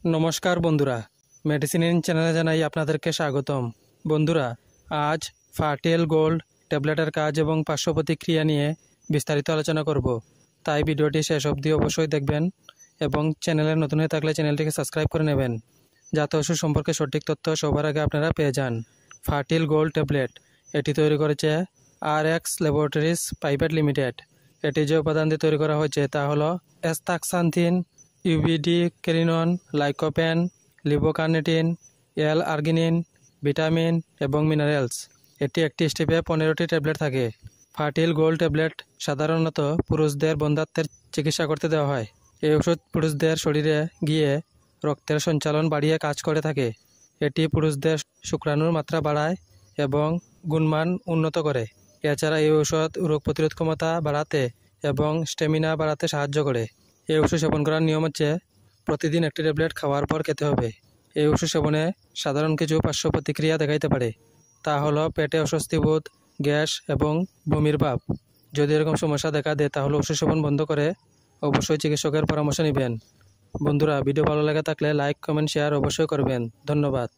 নমস্কার বন্ধুরা, medicine in চ্যানেলে জানাই আপনাদেরকে স্বাগতম। বন্ধুরা, আজ ফার্টিল গোল্ড ট্যাবলেটের কাজ এবং পার্শ্ব প্রতিক্রিয়া নিয়ে বিস্তারিত আলোচনা করব। তাই ভিডিওটি শেষ অবধি অবশ্যই দেখবেন এবং চ্যানেলে নতুন হয়ে থাকলে চ্যানেলটিকে সাবস্ক্রাইব করে নেবেন, যাতে ওষুধ সম্পর্কে সঠিক তথ্য সবার আগে আপনারা পেয়ে যান। ফার্টিল গোল্ড ট্যাবলেট এটি তৈরি করেছে RX ল্যাবরেটরিজ প্রাইভেট লিমিটেড। এটি যে উপাদান দিয়ে তৈরি করা হয়েছে তা হলো অ্যাস্তাক্সান্থিন, ইউবিডি ক্যারিনন, লাইকোপেন, লিবোকার্নিটিন, L-আর্গিনিন, ভিটামিন এবং মিনারেলস। এটি একটি স্টেপে 15টি ট্যাবলেট থাকে। ফার্টিল গোল্ড ট্যাবলেট সাধারণত পুরুষদের বন্ধ্যাত্বের চিকিৎসা করতে দেওয়া হয়। এই ওষুধ পুরুষদের শরীরে গিয়ে রক্তের সঞ্চালন বাড়িয়ে কাজ করে থাকে। এটি পুরুষদের শুক্রাণুর মাত্রা বাড়ায় এবং গুণমান উন্নত করে। এছাড়া এই ওষুধ রোগ প্রতিরোধ ক্ষমতা বাড়াতে এবং স্ট্যামিনা বাড়াতে সাহায্য করে। এই ওষুধ সেবন করার নিয়ম হচ্ছে প্রতিদিন একটি ট্যাবলেট খাওয়ার পর খেতে হবে। এই ওষুধ সেবনে সাধারণ কিছু পার্শ্ব প্রতিক্রিয়া দেখাইতে পারে, তা হলো পেটে অস্বস্তি বোধ, গ্যাস এবং বমির ভাব। যদি এরকম সমস্যা দেখা দেয় তাহলে ওষুধ সেবন বন্ধ করে অবশ্যই চিকিৎসকের পরামর্শ নেবেন। বন্ধুরা, ভিডিও ভালো লাগে থাকলে লাইক, কমেন্ট, শেয়ার অবশ্যই করবেন। ধন্যবাদ।